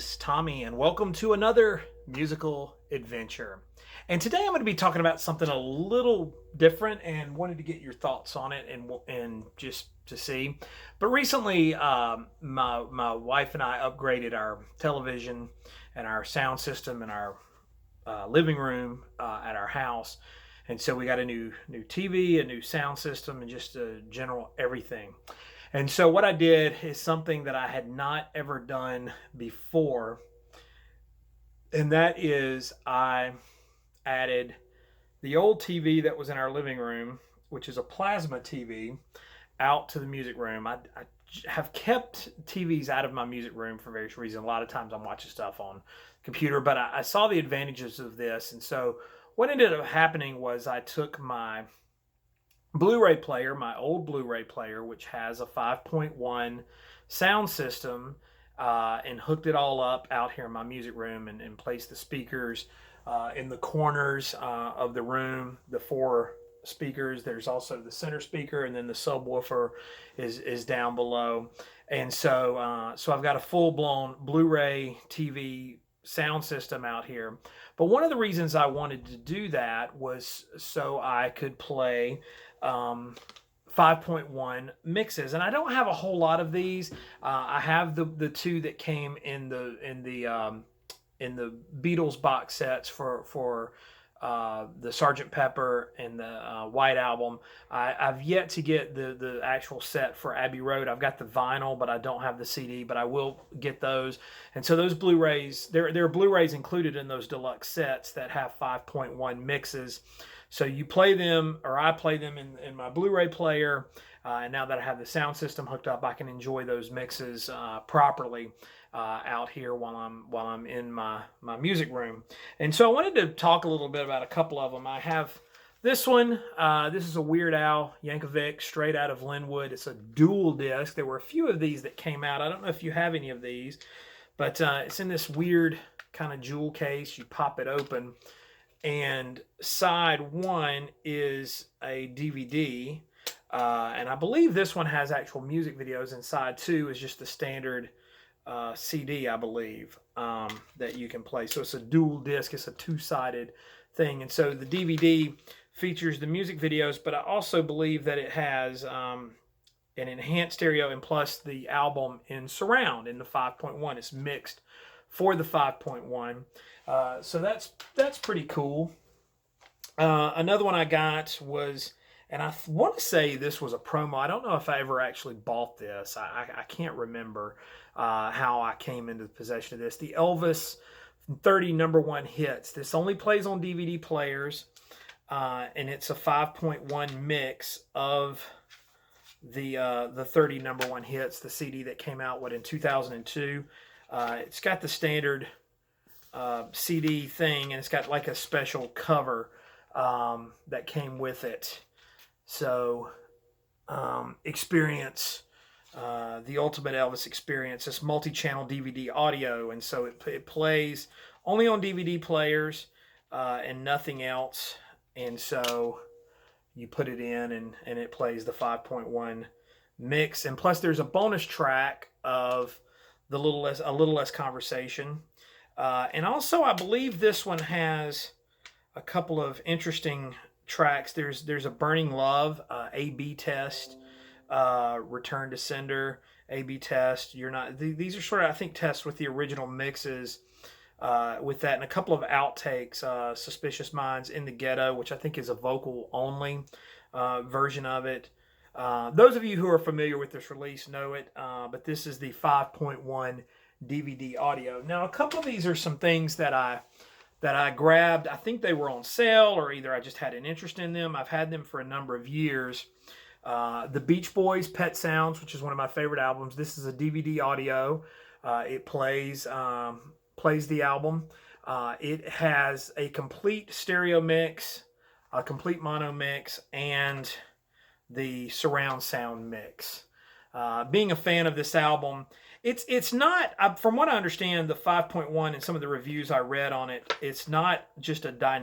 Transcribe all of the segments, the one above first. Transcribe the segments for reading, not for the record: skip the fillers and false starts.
is Tommy, and welcome to another musical adventure. And today I'm going to be talking about something a little different, and wanted to get your thoughts on it, and just to see. But recently, my wife and I upgraded our television and our sound system in our living room at our house, and so we got a new TV, a new sound system, and just a general everything. And so what I did is something that I had not ever done before, and that is I added the old TV that was in our living room, which is a plasma TV, out to the music room. I have kept TVs out of my music room for various reasons. A lot of times I'm watching stuff on computer, but I saw the advantages of this. And so what ended up happening was I took my Blu-ray player, my old Blu-ray player, which has a 5.1 sound system, and hooked it all up out here in my music room, and placed the speakers in the corners of the room, the four speakers. There's also the center speaker, and then the subwoofer is down below. And so I've got a full-blown Blu-ray TV sound system out here. But one of the reasons I wanted to do that was so I could play 5.1 mixes, and I don't have a whole lot of these. I have the two that came in the Beatles box sets for the Sergeant Pepper and the White Album. I've yet to get the actual set for Abbey Road. I've got the vinyl, but I don't have the CD, but I will get those. And so those Blu-rays, there are Blu-rays included in those deluxe sets that have 5.1 mixes. So you play them, or I play them in my Blu-ray player, and now that I have the sound system hooked up, I can enjoy those mixes properly out here while I'm in my music room. And so I wanted to talk a little bit about a couple of them. I have this one. This is a Weird Al Yankovic, straight out of Linwood. It's a dual disc. There were a few of these that came out. I don't know if you have any of these, but it's in this weird kind of jewel case. You pop it open, and side one is a DVD, and I believe this one has actual music videos, and side two is just the standard CD, I believe, that you can play. So it's a dual disc, it's a two-sided thing. And so the DVD features the music videos, but I also believe that it has an enhanced stereo, and plus the album in surround in the 5.1. It's mixed for the 5.1. So that's pretty cool. Another one I got was, and I want to say this was a promo. I don't know if I ever actually bought this. I can't remember how I came into possession of this. The Elvis 30 #1 hits. This only plays on DVD players, and it's a 5.1 mix of the 30 #1 hits, the CD that came out in 2002. It's got the standard CD thing, and it's got like a special cover that came with it. So experience the ultimate Elvis experience, this multi-channel DVD audio, and so it plays only on DVD players and nothing else. And so you put it in, and it plays the 5.1 mix, and plus there's a bonus track of a little less conversation. And also, I believe this one has a couple of interesting tracks. There's a Burning Love, A/B test, Return to Sender, A/B test. These are sort of, I think, tests with the original mixes. With that, and a couple of outtakes, Suspicious Minds, In the Ghetto, which I think is a vocal only version of it. Those of you who are familiar with this release know it, but this is the 5.1 DVD audio. Now, a couple of these are some things that I grabbed. I think they were on sale, or either I just had an interest in them. I've had them for a number of years. The Beach Boys, Pet Sounds, which is one of my favorite albums. This is a DVD audio. It plays the album. It has a complete stereo mix, a complete mono mix, and the surround sound mix. Being a fan of this album, it's not, from what I understand, the 5.1 and some of the reviews I read on it, it's not just a very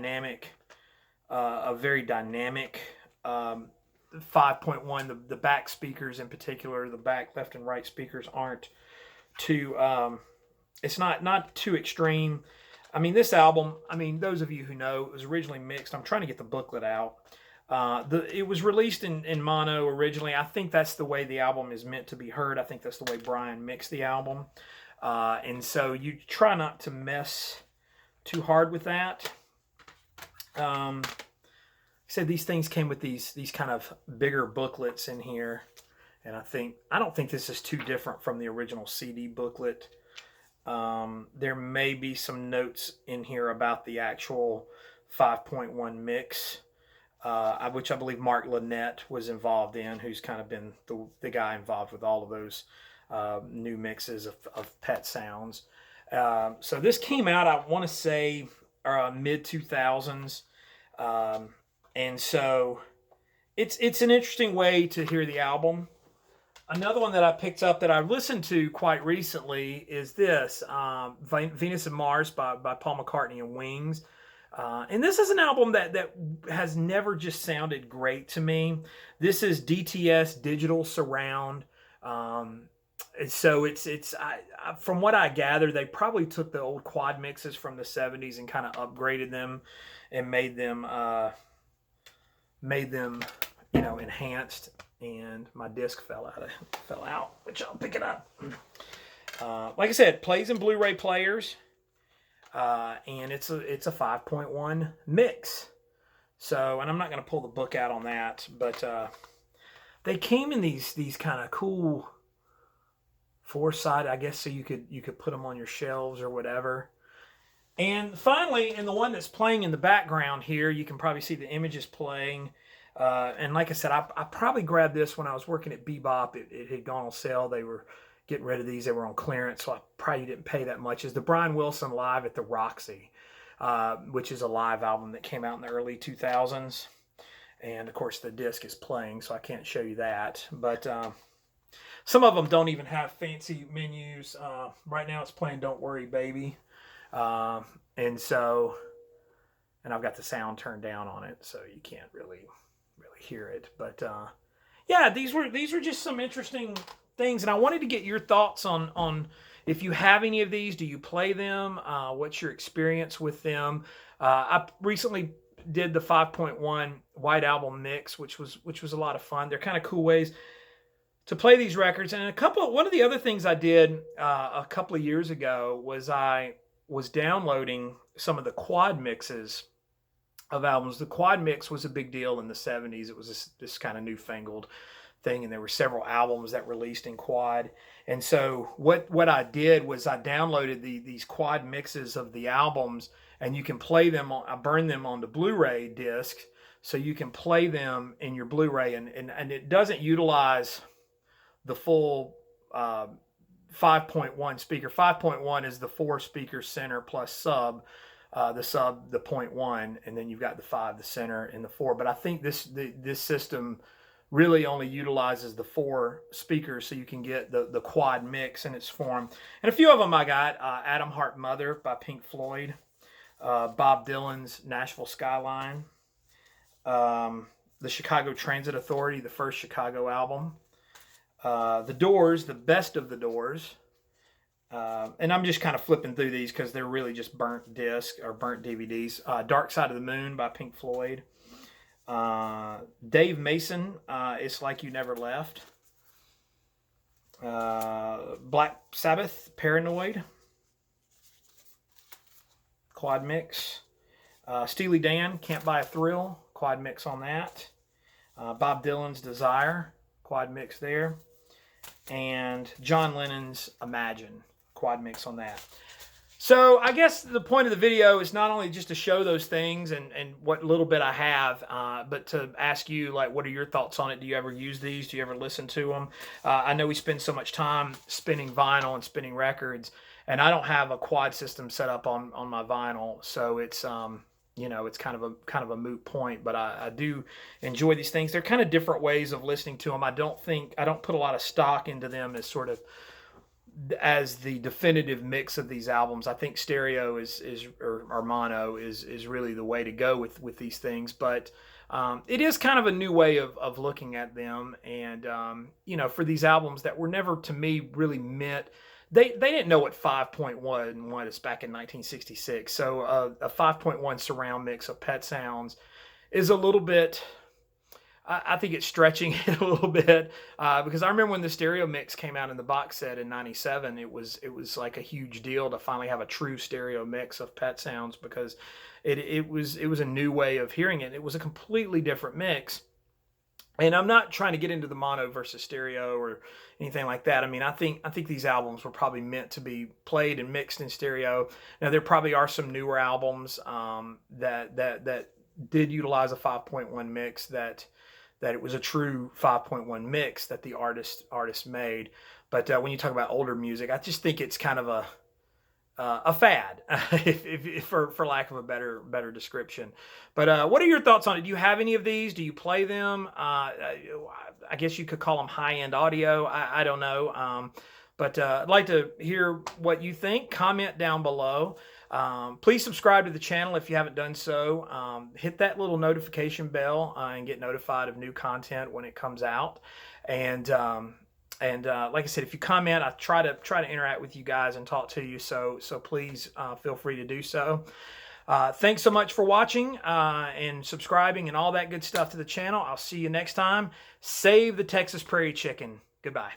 dynamic 5.1. The back speakers in particular, the back left and right speakers aren't too it's not too extreme. I mean, this album, I mean, those of you who know, it was originally mixed. I'm trying to get the booklet out. It was released in mono originally. I think that's the way the album is meant to be heard. I think that's the way Brian mixed the album. And so you try not to mess too hard with that. I said these things came with these kind of bigger booklets in here. And I don't think this is too different from the original CD booklet. There may be some notes in here about the actual 5.1 mix, which I believe Mark Lynette was involved in, who's kind of been the guy involved with all of those new mixes of Pet Sounds. So this came out, I want to say, mid 2000s. And so it's an interesting way to hear the album. Another one that I picked up that I listened to quite recently is this, Venus and Mars by Paul McCartney and Wings. And this is an album that has never just sounded great to me. This is DTS Digital Surround. So from what I gather, they probably took the old quad mixes from the 70s and kind of upgraded them and made them enhanced. And my disc fell out, which I'll pick it up. Like I said, plays in Blu-ray players, and it's a 5.1 mix. So, and I'm not going to pull the book out on that, but they came in these kind of cool four-sided, I guess, so you could put them on your shelves or whatever. And finally, in the one that's playing in the background here, you can probably see the images playing. And like I said, I probably grabbed this when I was working at Bebop. It had gone on sale. They were getting rid of these. They were on clearance, so I probably didn't pay that much. Is the Brian Wilson Live at the Roxy, which is a live album that came out in the early 2000s. And, of course, the disc is playing, so I can't show you that. But some of them don't even have fancy menus. Right now it's playing Don't Worry, Baby. And I've got the sound turned down on it, so you can't really hear it. But yeah, these were just some interesting things, and I wanted to get your thoughts on if you have any of these. Do you play them? What's your experience with them? I recently did the 5.1 White Album mix, which was a lot of fun. They're kind of cool ways to play these records. And one of the other things I did a couple of years ago was I was downloading some of the quad mixes of albums. The quad mix was a big deal in the 70s. It was this kind of newfangled thing, and there were several albums that released in quad. And so what I did was I downloaded these quad mixes of the albums, and you can play them I burned them on the Blu-ray disc, so you can play them in your Blu-ray, and it doesn't utilize the full 5.1 speaker. 5.1 is the 4 speaker center plus sub. The sub, the 0.1, and then you've got the 5, the center, and the 4. But I think this system really only utilizes the 4 speakers, so you can get the quad mix in its form. And a few of them I got: Atom Heart Mother by Pink Floyd, Bob Dylan's Nashville Skyline, the Chicago Transit Authority, the first Chicago album, The Doors, the best of the Doors. And I'm just kind of flipping through these because they're really just burnt disc or burnt DVDs. Dark Side of the Moon by Pink Floyd. Dave Mason, It's Like You Never Left. Black Sabbath, Paranoid. Quad mix. Steely Dan, Can't Buy a Thrill. Quad mix on that. Bob Dylan's Desire. Quad mix there. And John Lennon's Imagine. Quad mix on that. So I guess the point of the video is not only just to show those things and what little bit I have, but to ask you, like, what are your thoughts on it? Do you ever use these? Do you ever listen to them? I know we spend so much time spinning vinyl and spinning records, and I don't have a quad system set up on my vinyl, so it's it's kind of a moot point. But I do enjoy these things. They're kind of different ways of listening to them. I don't put a lot of stock into them as the definitive mix of these albums. I think stereo or mono is really the way to go with these things. But it is kind of a new way of looking at them. And for these albums that were never, to me, really meant they didn't know what 5.1 was back in 1966. So a 5.1 surround mix of pet sounds is a little bit. I think it's stretching it a little bit because I remember when the stereo mix came out in the box set in '97, it was like a huge deal to finally have a true stereo mix of pet sounds because it was a new way of hearing it. It was a completely different mix. And I'm not trying to get into the mono versus stereo or anything like that. I mean, I think these albums were probably meant to be played and mixed in stereo. Now there probably are some newer albums that did utilize a 5.1 mix that it was a true 5.1 mix that the artist made. But when you talk about older music, I just think it's kind of a fad, if for lack of a better description. But what are your thoughts on it? Do you have any of these? Do you play them? I guess you could call them high end audio. I don't know. But I'd like to hear what you think. Comment down below. Please subscribe to the channel if you haven't done so. Hit that little notification bell and get notified of new content when it comes out. And like I said, if you comment, I try to interact with you guys and talk to you. So please feel free to do so. Thanks so much for watching and subscribing and all that good stuff to the channel. I'll see you next time. Save the Texas Prairie Chicken. Goodbye.